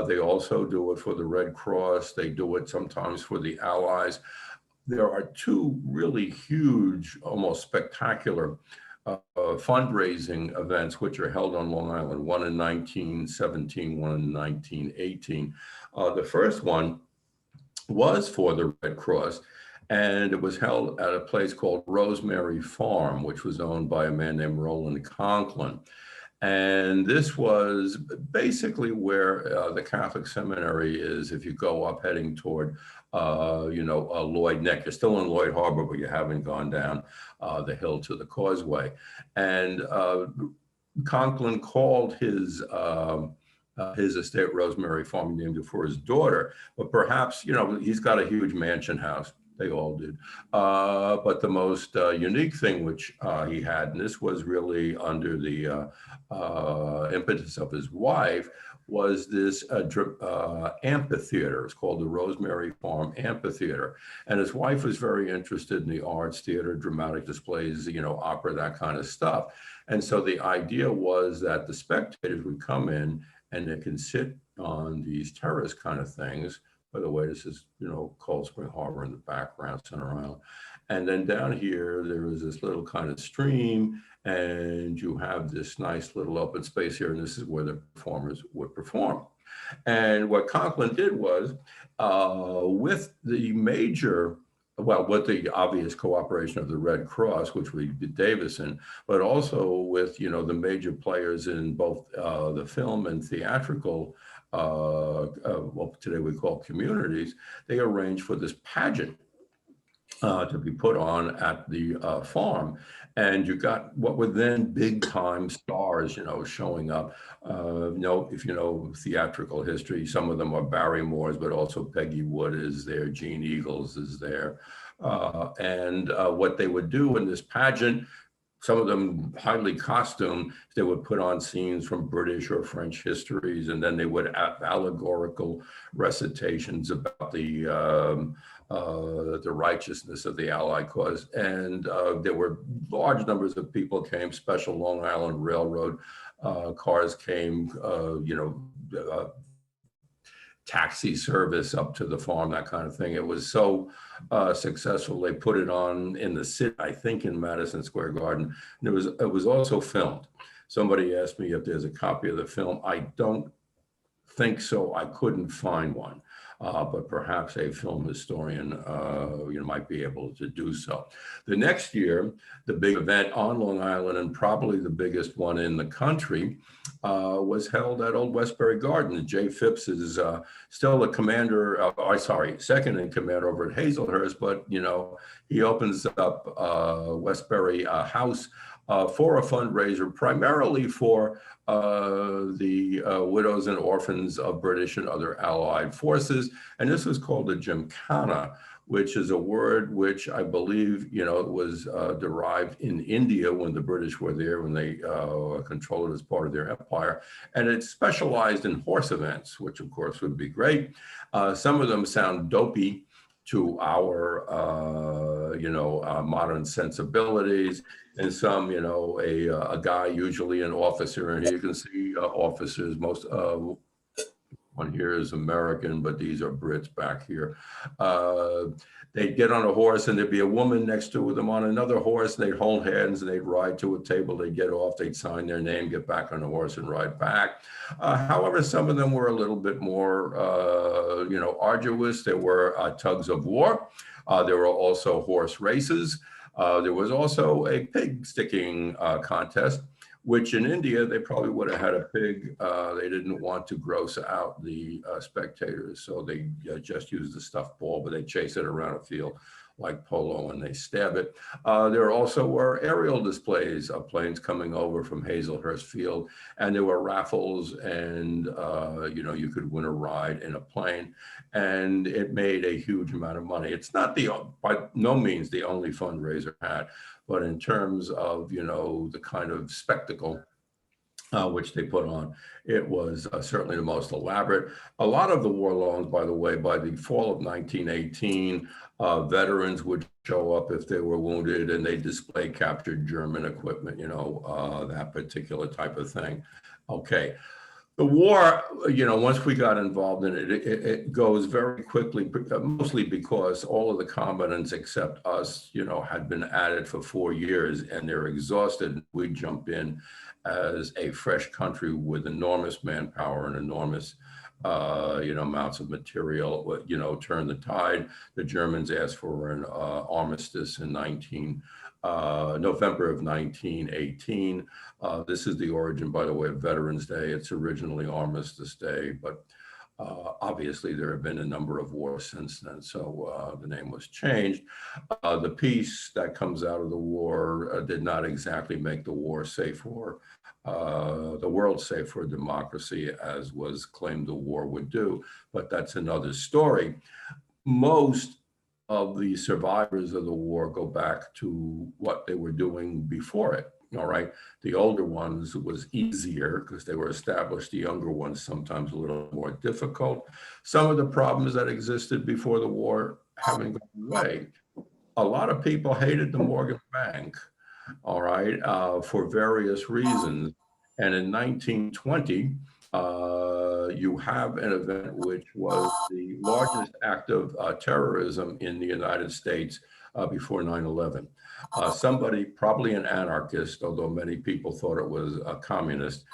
They also do it for the Red Cross. They do it sometimes for the Allies. There are two really huge, almost spectacular fundraising events which are held on Long Island, one in 1917, one in 1918. The first one was for the Red Cross, and it was held at a place called Rosemary Farm, which was owned by a man named Roland Conklin. And this was basically where the Catholic seminary is if you go up heading toward Lloyd Neck. You're still in Lloyd Harbor, but you haven't gone down the hill to the causeway. And Conklin called his estate Rosemary Farm, named it for his daughter. But perhaps, he's got a huge mansion house. They all did. But the most unique thing which he had, and this was really under the impetus of his wife, was this amphitheater. It's called the Rosemary Farm Amphitheater. And his wife was very interested in the arts, theater, dramatic displays, opera, that kind of stuff. And so the idea was that the spectators would come in and they can sit on these terrace kind of things. By the way, this is, Cold Spring Harbor in the background, Center Island. And then down here, there is this little kind of stream, and you have this nice little open space here, and this is where the performers would perform. And what Conklin did was, with the obvious cooperation of the Red Cross, which we did Davison, but also with, the major players in both the film and theatrical what today we call communities, they arranged for this pageant. to be put on at the farm. And you got what were then big time stars, showing up. If you know theatrical history, some of them are Barrymores, but also Peggy Wood is there, Gene Eagles is there. And what they would do in this pageant, some of them highly costumed, they would put on scenes from British or French histories, and then they would have allegorical recitations about the righteousness of the Allied cause. And there were large numbers of people came, special Long Island Railroad cars came, taxi service up to the farm, that kind of thing. It was so successful. They put it on in the city, I think in Madison Square Garden. And it was also filmed. Somebody asked me if there's a copy of the film. I don't think so. I couldn't find one. But perhaps a film historian might be able to do so. The next year, the big event on Long Island, and probably the biggest one in the country, was held at Old Westbury Garden. Jay Phipps is still the commander, second in command over at Hazelhurst, but he opens up Westbury House for a fundraiser, primarily for the widows and orphans of British and other Allied forces. And this was called the Gymkhana, which is a word which I believe, was derived in India when the British were there, when they controlled it as part of their empire. And it specialized in horse events, which of course would be great. Some of them sound dopey to our, modern sensibilities. And some, a guy, usually an officer, and here you can see officers, most one here is American, but these are Brits back here. They'd get on a horse and there'd be a woman next to them on another horse, and they'd hold hands and they'd ride to a table, they'd get off, they'd sign their name, get back on the horse and ride back. However, some of them were a little bit more, arduous. There were tugs of war. There were also horse races. There was also a pig sticking contest, which in India, they probably would have had a pig. They didn't want to gross out the spectators, so they just used the stuffed ball, but they chase it around a field like polo and they stab it. There also were aerial displays of planes coming over from Hazelhurst Field, and there were raffles, and you could win a ride in a plane, and it made a huge amount of money. It's not by no means the only fundraiser had, but in terms of the kind of spectacle which they put on, it was certainly the most elaborate. A lot of the war loans, by the way, by the fall of 1918, veterans would show up if they were wounded, and they display captured German equipment, that particular type of thing. Okay. The war, once we got involved in it, it goes very quickly, mostly because all of the combatants except us, had been at it for 4 years and they're exhausted. We jump in as a fresh country with enormous manpower and enormous, amounts of material, turn the tide. The Germans asked for an armistice in November of 1918. This is the origin, by the way, of Veterans Day. It's originally Armistice Day, but obviously there have been a number of wars since then, so the name was changed. The peace that comes out of the war did not exactly make the war safe for the world safe for democracy, as was claimed the war would do, but that's another story. Most of the survivors of the war go back to what they were doing before it. All right. The older ones was easier because they were established. The younger ones sometimes a little more difficult. Some of the problems that existed before the war haven't gone away. A lot of people hated the Morgan Bank, all right, for various reasons. And in 1920, you have an event which was the largest act of terrorism in the United States before 9/11. Somebody, probably an anarchist, although many people thought it was a communist,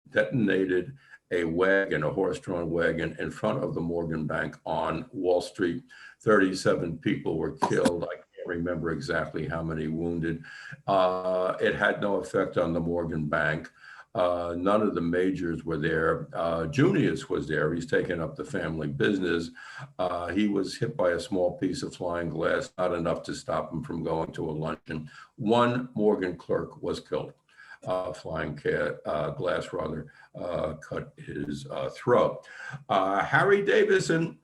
detonated a wagon, a horse-drawn wagon, in front of the Morgan Bank on Wall Street. 37 people were killed. I can't remember exactly how many wounded. It had no effect on the Morgan Bank. None of the majors were there. Junius was there. He's taken up the family business. He was hit by a small piece of flying glass, not enough to stop him from going to a luncheon. One Morgan clerk was killed. Flying glass rather cut his throat. Harry Davison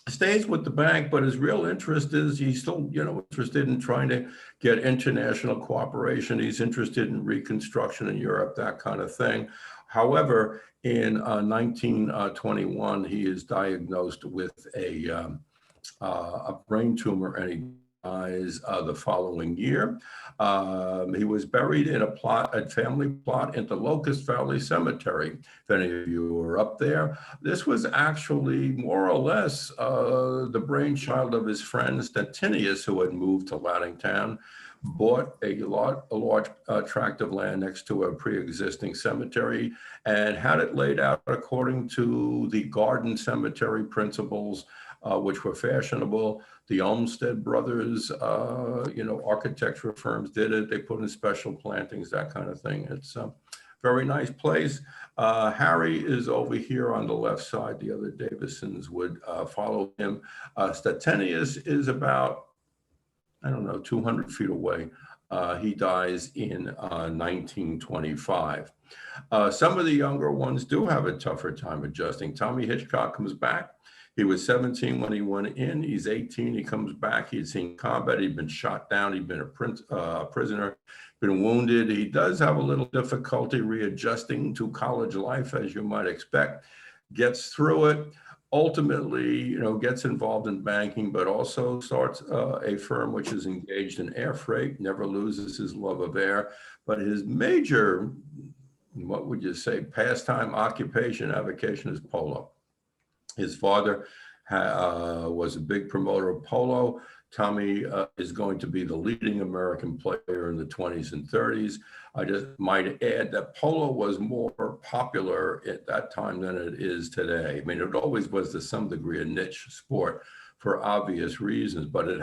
stays with the bank, but his real interest is he's still, interested in trying to get international cooperation. He's interested in reconstruction in Europe, that kind of thing. However, in 1921, he is diagnosed with a brain tumor, and he dies the following year. He was buried in a family plot in the Locust Valley Cemetery. If any of you were up there, this was actually more or less the brainchild of his friend Nius, who had moved to Laddingtown, bought a large tract of land next to a pre-existing cemetery and had it laid out according to the garden cemetery principles, which were fashionable. The Olmsted brothers, architectural firms did it. They put in special plantings, that kind of thing. It's a very nice place. Harry is over here on the left side. The other Davisons would follow him. Nius is about, 200 feet away. He dies in 1925. Some of the younger ones do have a tougher time adjusting. Tommy Hitchcock comes back. He was 17 when he went in. He's 18. He comes back. He'd seen combat. He'd been shot down. He'd been a prisoner, been wounded. He does have a little difficulty readjusting to college life, as you might expect. Gets through it. Ultimately, gets involved in banking, but also starts a firm which is engaged in air freight. Never loses his love of air. But his major, what would you say, pastime, occupation, avocation is polo. His father was a big promoter of polo. Tommy is going to be the leading American player in the 20s and 30s. I just might add that polo was more popular at that time than it is today. I mean, it always was to some degree a niche sport for obvious reasons, but it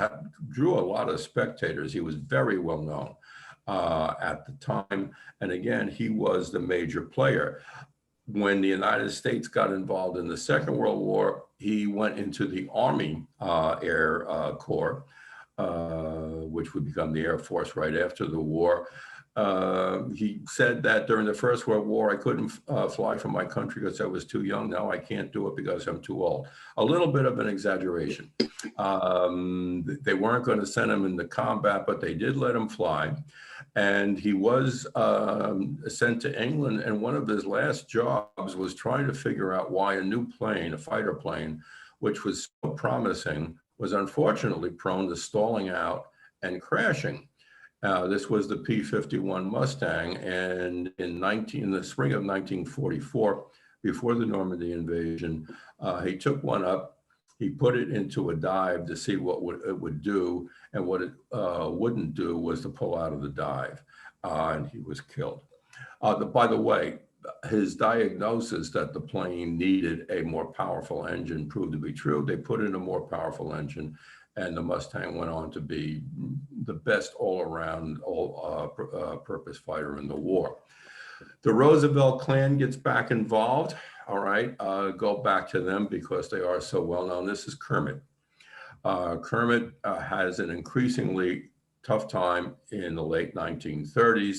drew a lot of spectators. He was very well known at the time. And again, he was the major player. When the United States got involved in the Second World War, he went into the Army Air Corps, which would become the Air Force right after the war. He said that during the First World War, I couldn't fly from my country because I was too young. Now I can't do it because I'm too old. A little bit of an exaggeration. They weren't going to send him into combat, but they did let him fly. And he was sent to England, and one of his last jobs was trying to figure out why a new plane, a fighter plane, which was so promising, was unfortunately prone to stalling out and crashing. This was the P51 Mustang, and in the spring of 1944, before the Normandy invasion, he took one up. He put it into a dive to see what it would do, and what it wouldn't do was to pull out of the dive, and he was killed. By the way, his diagnosis that the plane needed a more powerful engine proved to be true. They put in a more powerful engine, and the Mustang went on to be the best all-around, all-purpose fighter in the war. The Roosevelt clan gets back involved. All right, go back to them because they are so well known. This is Kermit. Kermit has an increasingly tough time in the late 1930s,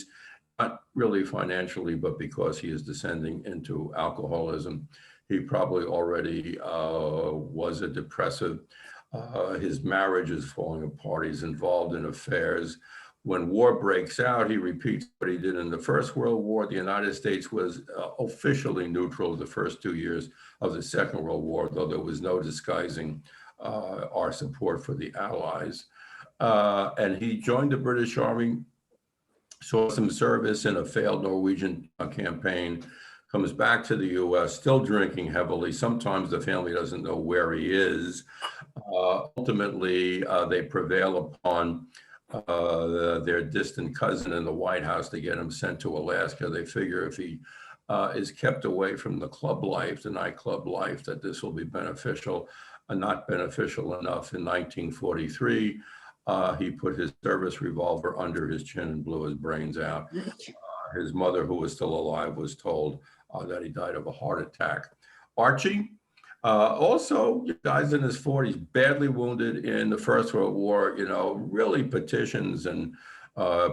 not really financially, but because he is descending into alcoholism. He probably already was a depressive. His marriage is falling apart. He's involved in affairs. When war breaks out, he repeats what he did in the First World War. The United States was officially neutral the first 2 years of the Second World War, though there was no disguising our support for the Allies. And he joined the British Army, saw some service in a failed Norwegian campaign, comes back to the US, still drinking heavily. Sometimes the family doesn't know where he is. Ultimately, they prevail upon their distant cousin in the White House to get him sent to Alaska. They figure if he is kept away from the club life, the nightclub life, that this will be beneficial. Not beneficial enough. In 1943, he put his service revolver under his chin and blew his brains out. His mother, who was still alive, was told that he died of a heart attack. Archie, also, guys in his 40s, badly wounded in the First World War, really petitions and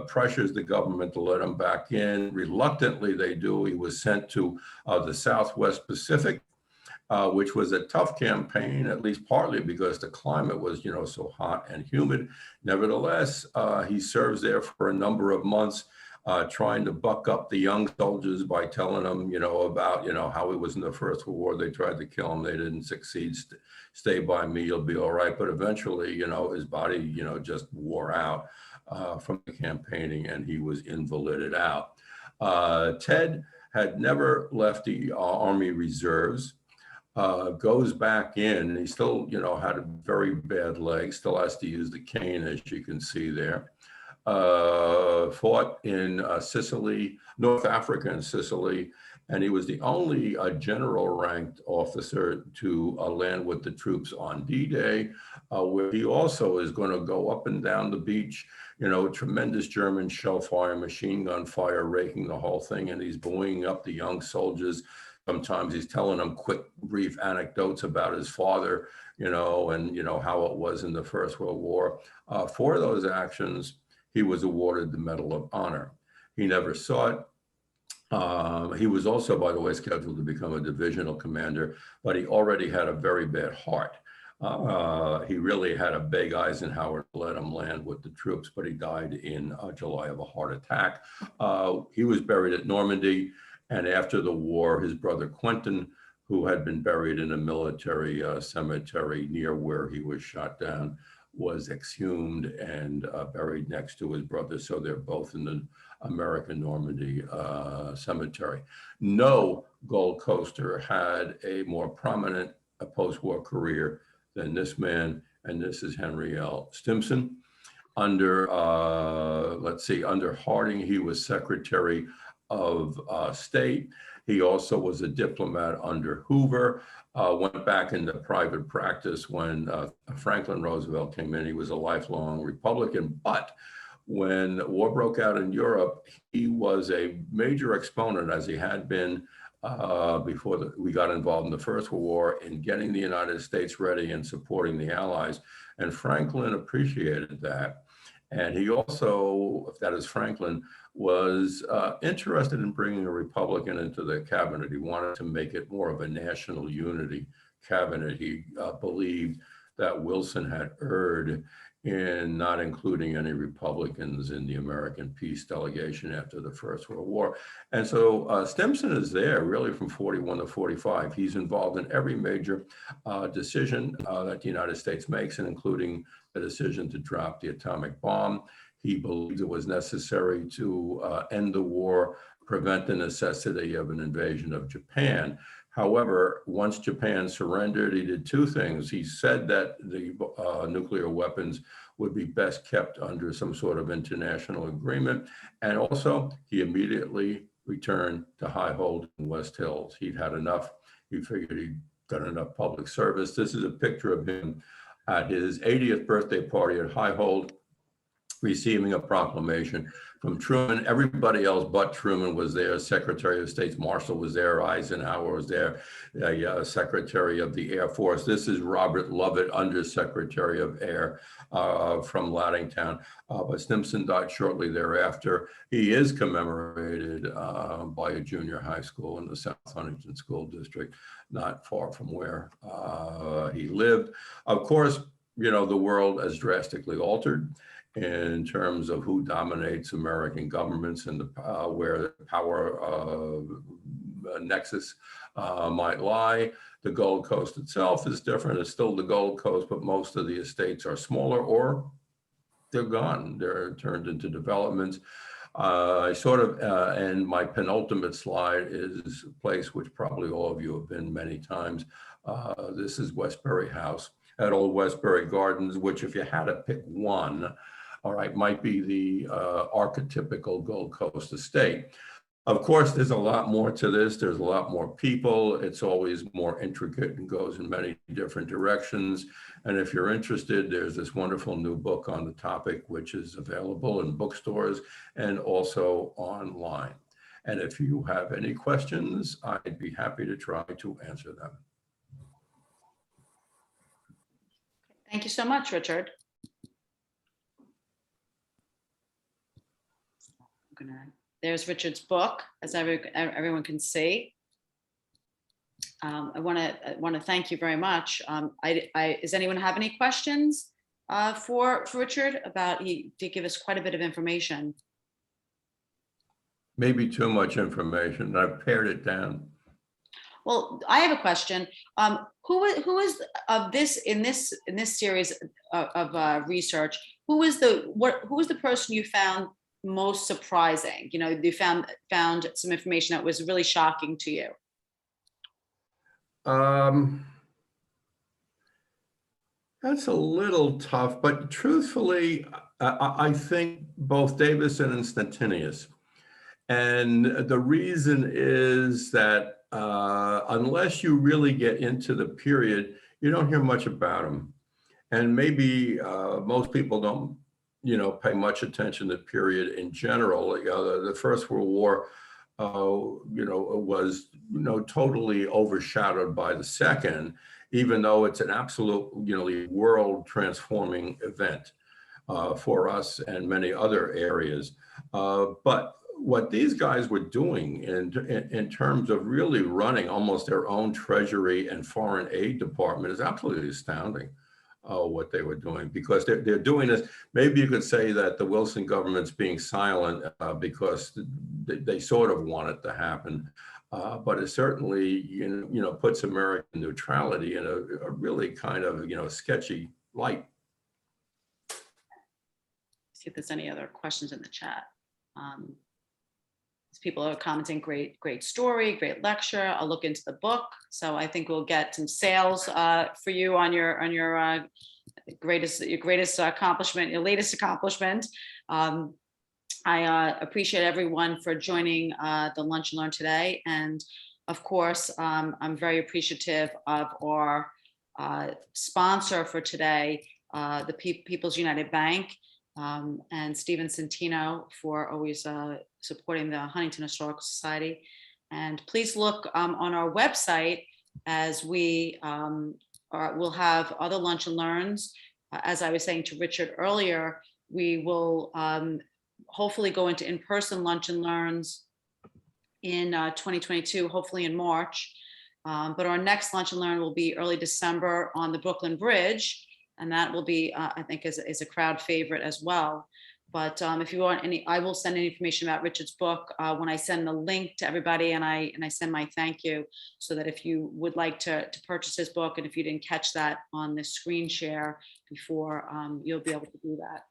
pressures the government to let him back in. Reluctantly, they do. He was sent to the Southwest Pacific, which was a tough campaign, at least partly because the climate was, so hot and humid. Nevertheless, he serves there for a number of months, trying to buck up the young soldiers by telling them, about, how he was in the First World War. They tried to kill him. They didn't succeed. Stay by me, you'll be all right. But eventually, his body, just wore out from the campaigning, and he was invalided out. Ted had never left the Army Reserves. Goes back in. He still, had a very bad leg, still has to use the cane, as you can see there. Fought in Sicily, North Africa and Sicily, and he was the only general-ranked officer to land with the troops on D-Day, where he also is going to go up and down the beach, tremendous German shell fire, machine gun fire, raking the whole thing, and he's buoying up the young soldiers. Sometimes he's telling them quick, brief anecdotes about his father, and how it was in the First World War. For those actions, he was awarded the Medal of Honor. He never saw it. He was also, by the way, scheduled to become a divisional commander, but he already had a very bad heart. He really had to beg Eisenhower to let him land with the troops, but he died in July of a heart attack. He was buried at Normandy. And after the war, his brother Quentin, who had been buried in a military cemetery near where he was shot down, was exhumed and buried next to his brother. So they're both in the American Normandy cemetery. No Gold Coaster had a more prominent post-war career than this man, and this is Henry L. Stimson. Under Harding, he was Secretary of State. He also was a diplomat under Hoover, went back into private practice when Franklin Roosevelt came in. He was a lifelong Republican, but when the war broke out in Europe, he was a major exponent, as he had been before we got involved in the First World War, in getting the United States ready and supporting the Allies. And Franklin appreciated that. And he also, that is Franklin, was interested in bringing a Republican into the cabinet. He wanted to make it more of a national unity cabinet. He believed that Wilson had erred in not including any Republicans in the American peace delegation after the First World War. And so Stimson is there really from 41 to 45. He's involved in every major decision that the United States makes, and including the decision to drop the atomic bomb. He believed it was necessary to end the war, prevent the necessity of an invasion of Japan. However, once Japan surrendered, he did two things. He said that the nuclear weapons would be best kept under some sort of international agreement. And also, he immediately returned to Highhold in West Hills. He'd had enough. He figured he'd done enough public service. This is a picture of him at his 80th birthday party at Highhold, receiving a proclamation from Truman. Everybody else but Truman was there. Secretary of State Marshall was there. Eisenhower was there. Secretary of the Air Force. This is Robert Lovett, Undersecretary of Air from Laddingtown. But Stimson died shortly thereafter. He is commemorated by a junior high school in the South Huntington School District, not far from where he lived. Of course, the world has drastically altered in terms of who dominates American governments and where the power nexus might lie. The Gold Coast itself is different. It's still the Gold Coast, but most of the estates are smaller or they're gone. They're turned into developments. And my penultimate slide is a place which probably all of you have been many times. This is Westbury House at Old Westbury Gardens, which if you had to pick one, all right, might be the archetypical Gold Coast estate. Of course, there's a lot more to this. There's a lot more people. It's always more intricate and goes in many different directions. And if you're interested, there's this wonderful new book on the topic, which is available in bookstores and also online. And if you have any questions, I'd be happy to try to answer them. Thank you so much, Richard. There's Richard's book, as everyone can see. I want to thank you very much. Does anyone have any questions for Richard? He did give us quite a bit of information. Maybe too much information. I've pared it down. Well, I have a question. Who is of this in this series of research? Who was the person you found most surprising? You know, you found some information that was really shocking to you. That's a little tough, but truthfully, I think both Davison and Stettinius. And the reason is that unless you really get into the period, you don't hear much about them. And maybe most people don't, pay much attention to the period in general. The First World War, was, totally overshadowed by the Second, even though it's an absolute, world transforming event for us and many other areas. But what these guys were doing in terms of really running almost their own treasury and foreign aid department is absolutely astounding. What they were doing, because they're doing this. Maybe you could say that the Wilson government's being silent because they sort of want it to happen, but it certainly puts American neutrality in a really kind of sketchy light. See if there's any other questions in the chat. People are commenting, great story, great lecture. I'll look into the book. So I think we'll get some sales for you on your greatest accomplishment, your latest accomplishment. I appreciate everyone for joining the Lunch and Learn today. And of course, I'm very appreciative of our sponsor for today, the People's United Bank, and Stephen Centino for always supporting the Huntington Historical Society. And please look on our website, as we will have other Lunch and Learns. As I was saying to Richard earlier, we will hopefully go into in-person Lunch and Learns in 2022, hopefully in March. But our next Lunch and Learn will be early December on the Brooklyn Bridge. And that will be, I think, is a crowd favorite as well. But if you want any, I will send any information about Richard's book when I send the link to everybody, and I send my thank you, so that if you would like to purchase his book, and if you didn't catch that on the screen share before, you'll be able to do that.